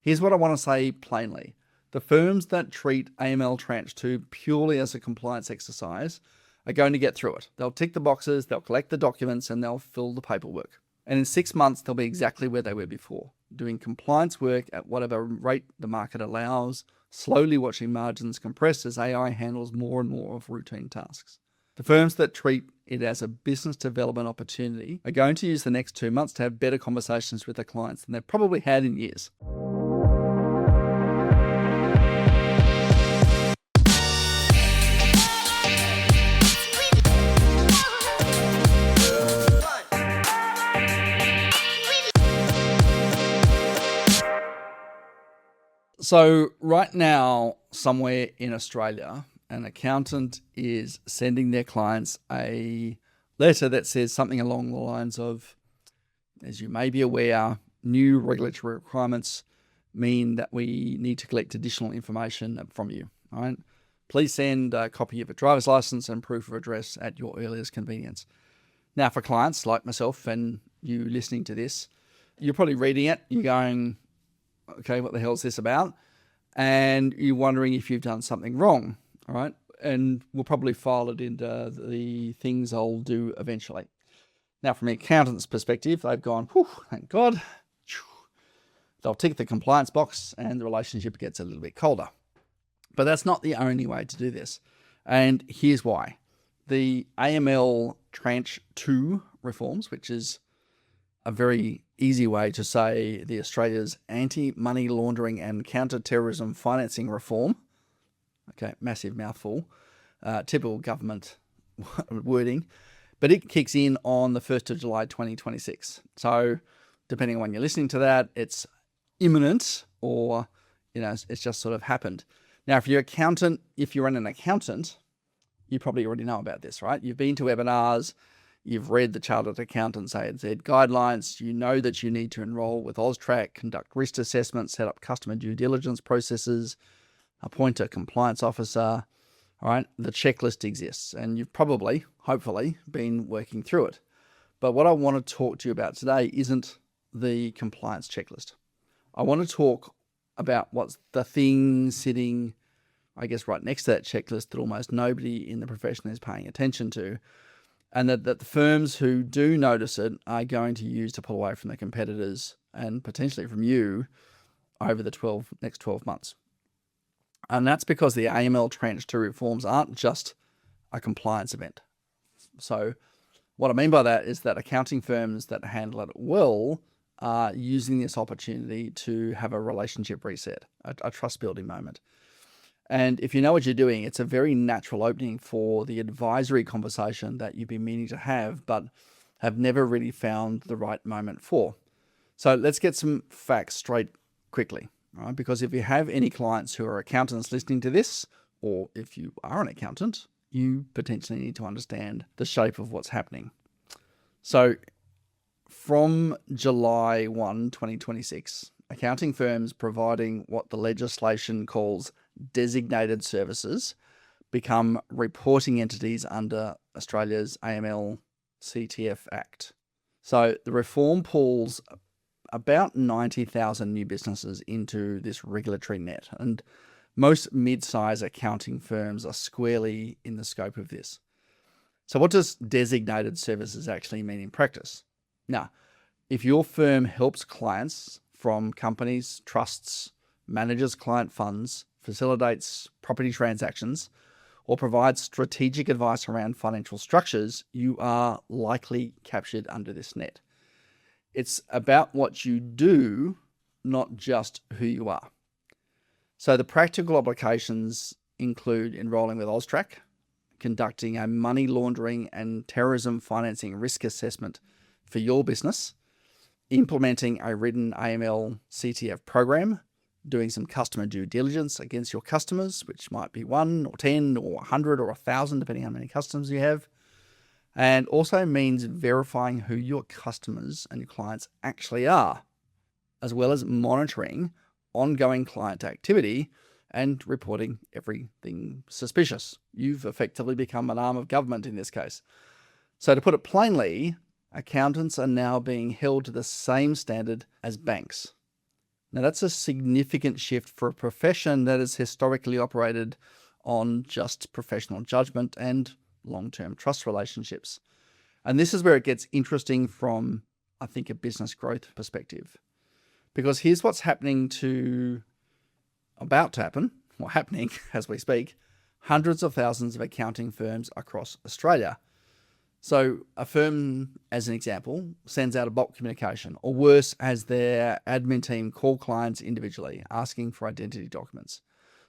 Here's what I want to say plainly. The firms that treat AML Tranche 2 purely as a compliance exercise are going to get through it. They'll tick the boxes, they'll collect the documents, and they'll fill the paperwork. And in 6 months, they'll be exactly where they were before, doing compliance work at whatever rate the market allows, slowly watching margins compress as AI handles more and more of routine tasks. The firms that treat it as a business development opportunity are going to use the next 2 months to have better conversations with their clients than they've probably had in years. So right now, somewhere in Australia, an accountant is sending their clients a letter that says something along the lines of, as you may be aware, new regulatory requirements mean that we need to collect additional information from you. All right? Please send a copy of a driver's license and proof of address at your earliest convenience. Now, for clients like myself and you listening to this, you're probably reading it, you're going, okay, what the hell is this about? And you're wondering if you've done something wrong, all right? And we'll probably file it into the things I'll do eventually. Now, from the accountant's perspective, they've gone, whew, thank God. They'll tick the compliance box and the relationship gets a little bit colder. But that's not the only way to do this. And here's why. The AML Tranche 2 reforms, which is a very easy way to say the Australia's anti-money laundering and counter-terrorism financing reform. Okay, massive mouthful. Typical government wording. But it kicks in on the 1st of July 2026. So depending on when you're listening to that, it's imminent or, it's just sort of happened. Now, if you're an accountant, you probably already know about this, right? You've been to webinars. You've read the Chartered Accountants ANZ guidelines. You know that you need to enroll with AUSTRAC, conduct risk assessments, set up customer due diligence processes, appoint a compliance officer. All right, the checklist exists, and you've probably, hopefully, been working through it. But what I want to talk to you about today isn't the compliance checklist. I want to talk about what's the thing sitting, I guess, right next to that checklist that almost nobody in the profession is paying attention to, and that the firms who do notice it are going to use to pull away from their competitors and potentially from you over the next 12 months. And that's because the AML Tranche 2 reforms aren't just a compliance event. So what I mean by that is that accounting firms that handle it well are using this opportunity to have a relationship reset, a trust building moment. And if you know what you're doing, it's a very natural opening for the advisory conversation that you've been meaning to have, but have never really found the right moment for. So let's get some facts straight quickly, right? Because if you have any clients who are accountants listening to this, or if you are an accountant, you potentially need to understand the shape of what's happening. So from July 1, 2026, accounting firms providing what the legislation calls designated services become reporting entities under Australia's AML CTF Act. So the reform pulls about 90,000 new businesses into this regulatory net, and most mid-size accounting firms are squarely in the scope of this. So what does designated services actually mean in practice? Now, if your firm helps clients from companies, trusts, manages client funds, facilitates property transactions, or provides strategic advice around financial structures, you are likely captured under this net. It's about what you do, not just who you are. So the practical applications include enrolling with AUSTRAC, conducting a money laundering and terrorism financing risk assessment for your business, implementing a written AML CTF program, doing some customer due diligence against your customers, which might be 1 or 10 or 100 or 1,000, depending on how many customers you have. And also means verifying who your customers and your clients actually are, as well as monitoring ongoing client activity and reporting everything suspicious. You've effectively become an arm of government in this case. So to put it plainly, accountants are now being held to the same standard as banks. Now, that's a significant shift for a profession that has historically operated on just professional judgment and long-term trust relationships. And this is where it gets interesting from, I think, a business growth perspective. Because here's what's happening happening as we speak, hundreds of thousands of accounting firms across Australia. So a firm, as an example, sends out a bulk communication, or worse, has their admin team call clients individually, asking for identity documents,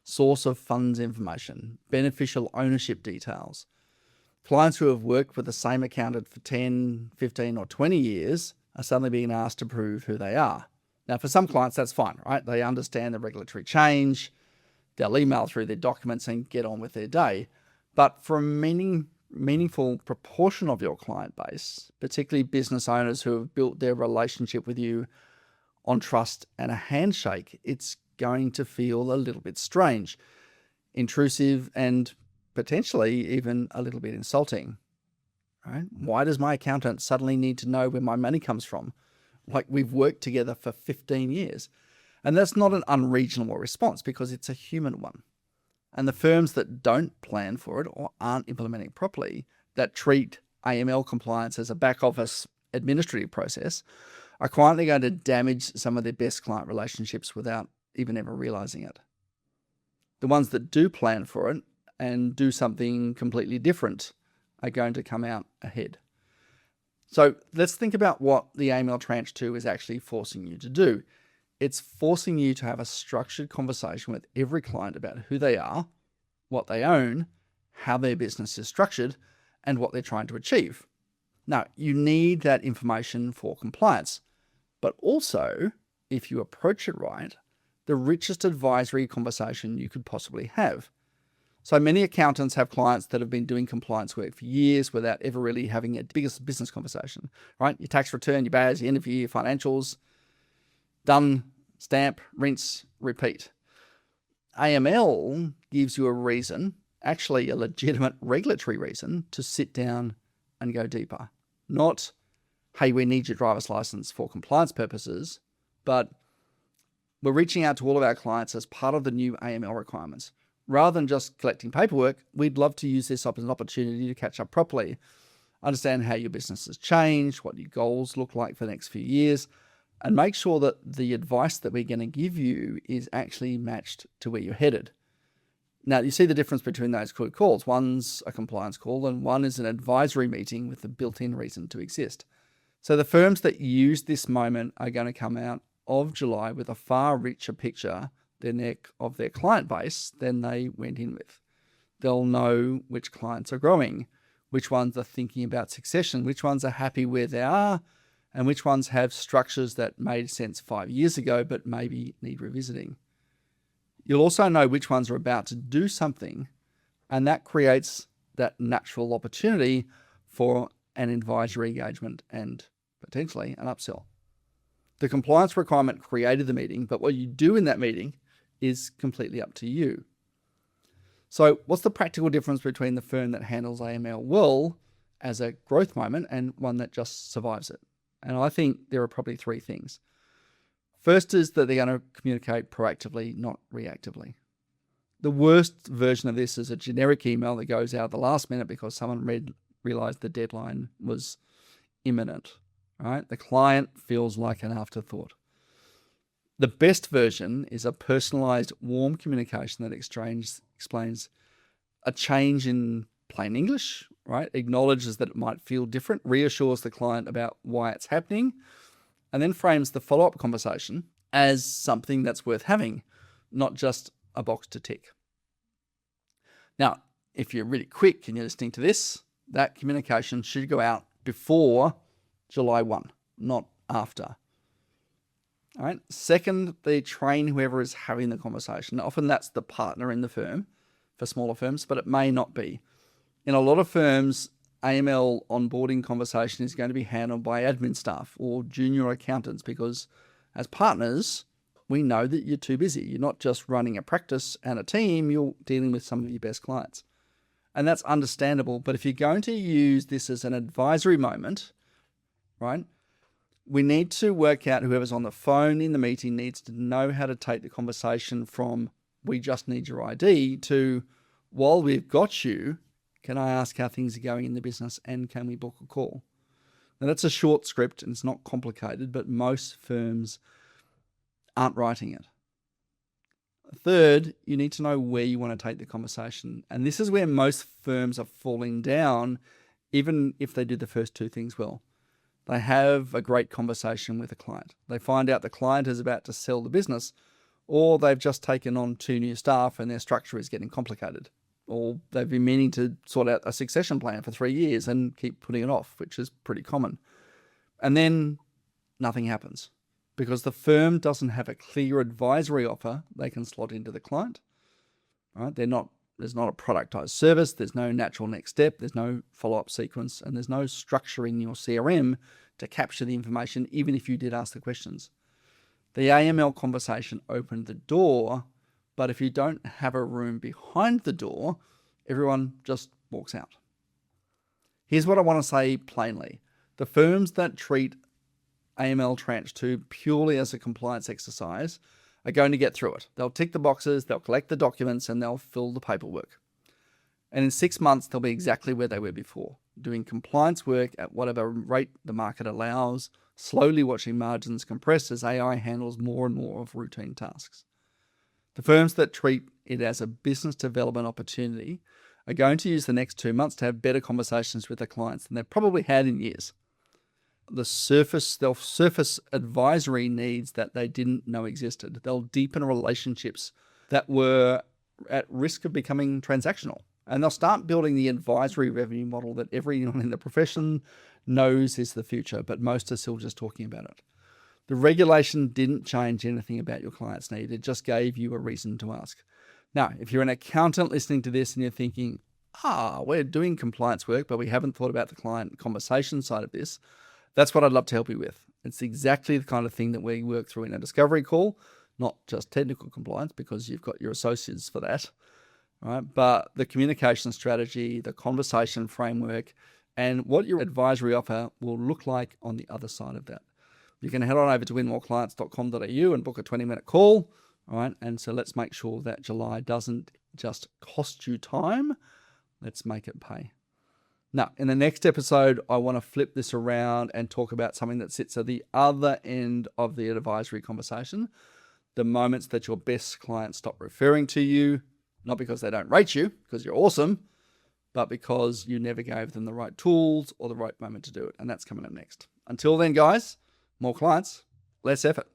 source of funds information, beneficial ownership details. Clients who have worked with the same accountant for 10, 15, or 20 years are suddenly being asked to prove who they are. Now, for some clients, that's fine, right? They understand the regulatory change. They'll email through their documents and get on with their day. But for a meaningful proportion of your client base, particularly business owners who have built their relationship with you on trust and a handshake, it's going to feel a little bit strange, intrusive, and potentially even a little bit insulting. Right? Why does my accountant suddenly need to know where my money comes from? Like, we've worked together for 15 years. And that's not an unreasonable response, because it's a human one. And the firms that don't plan for it or aren't implementing properly, that treat AML compliance as a back office administrative process, are quietly going to damage some of their best client relationships without even ever realizing it. The ones that do plan for it and do something completely different are going to come out ahead. So let's think about what the AML Tranche 2 is actually forcing you to do. It's forcing you to have a structured conversation with every client about who they are, what they own, how their business is structured, and what they're trying to achieve. Now, you need that information for compliance, but also, if you approach it right, the richest advisory conversation you could possibly have. So many accountants have clients that have been doing compliance work for years without ever really having a biggest business conversation, right? Your tax return, your badge, your end of year financials, done, stamp, rinse, repeat. AML gives you a reason, actually a legitimate regulatory reason, to sit down and go deeper. Not, hey, we need your driver's license for compliance purposes, but we're reaching out to all of our clients as part of the new AML requirements. Rather than just collecting paperwork, we'd love to use this as an opportunity to catch up properly, understand how your business has changed, what your goals look like for the next few years, and make sure that the advice that we're going to give you is actually matched to where you're headed. Now, you see the difference between those two calls. One's a compliance call and one is an advisory meeting with a built-in reason to exist. So the firms that use this moment are going to come out of July with a far richer picture of their client base than they went in with. They'll know which clients are growing, which ones are thinking about succession, which ones are happy where they are, and which ones have structures that made sense 5 years ago but maybe need revisiting. You'll also know which ones are about to do something, and that creates that natural opportunity for an advisory engagement and potentially an upsell. The compliance requirement created the meeting, but what you do in that meeting is completely up to you. So what's the practical difference between the firm that handles AML well as a growth moment and one that just survives it? And I think there are probably three things. First is that they're going to communicate proactively, not reactively. The worst version of this is a generic email that goes out at the last minute because someone realized the deadline was imminent, right? The client feels like an afterthought. The best version is a personalized, warm communication that explains a change in plain English, right? Acknowledges that it might feel different, reassures the client about why it's happening, and then frames the follow-up conversation as something that's worth having, not just a box to tick. Now, if you're really quick and you're listening to this, that communication should go out before July 1, not after. All right. Second, they train whoever is having the conversation. Often that's the partner in the firm for smaller firms, but it may not be. In a lot of firms, AML onboarding conversation is going to be handled by admin staff or junior accountants because as partners, we know that you're too busy. You're not just running a practice and a team, you're dealing with some of your best clients. And that's understandable. But if you're going to use this as an advisory moment, right, we need to work out, whoever's on the phone in the meeting needs to know how to take the conversation from, we just need your ID, to, while we've got you, can I ask how things are going in the business and can we book a call? Now that's a short script and it's not complicated, but most firms aren't writing it. Third, you need to know where you want to take the conversation. And this is where most firms are falling down, even if they do the first two things well. They have a great conversation with a client. They find out the client is about to sell the business, or they've just taken on 2 new staff and their structure is getting complicated. Or they've been meaning to sort out a succession plan for 3 years and keep putting it off, which is pretty common. And then nothing happens because the firm doesn't have a clear advisory offer they can slot into the client. Right? There's not a productized service. There's no natural next step. There's no follow-up sequence, and there's no structure in your CRM to capture the information, even if you did ask the questions. The AML conversation opened the door, but if you don't have a room behind the door, everyone just walks out. Here's what I want to say plainly. The firms that treat AML Tranche Two purely as a compliance exercise are going to get through it. They'll tick the boxes, they'll collect the documents, and they'll fill the paperwork. And in 6 months, they'll be exactly where they were before, doing compliance work at whatever rate the market allows, slowly watching margins compress as AI handles more and more of routine tasks. The firms that treat it as a business development opportunity are going to use the next 2 months to have better conversations with their clients than they've probably had in years. They'll surface advisory needs that they didn't know existed. They'll deepen relationships that were at risk of becoming transactional. And they'll start building the advisory revenue model that everyone in the profession knows is the future, but most are still just talking about it. The regulation didn't change anything about your client's need. It just gave you a reason to ask. Now, if you're an accountant listening to this and you're thinking, we're doing compliance work, but we haven't thought about the client conversation side of this, that's what I'd love to help you with. It's exactly the kind of thing that we work through in a discovery call, not just technical compliance because you've got your associates for that, right? But the communication strategy, the conversation framework, and what your advisory offer will look like on the other side of that. You can head on over to winmoreclients.com.au and book a 20-minute call, all right? And so let's make sure that July doesn't just cost you time. Let's make it pay. Now, in the next episode, I want to flip this around and talk about something that sits at the other end of the advisory conversation. The moments that your best clients stop referring to you, not because they don't rate you, because you're awesome, but because you never gave them the right tools or the right moment to do it. And that's coming up next. Until then, guys, more clients, less effort.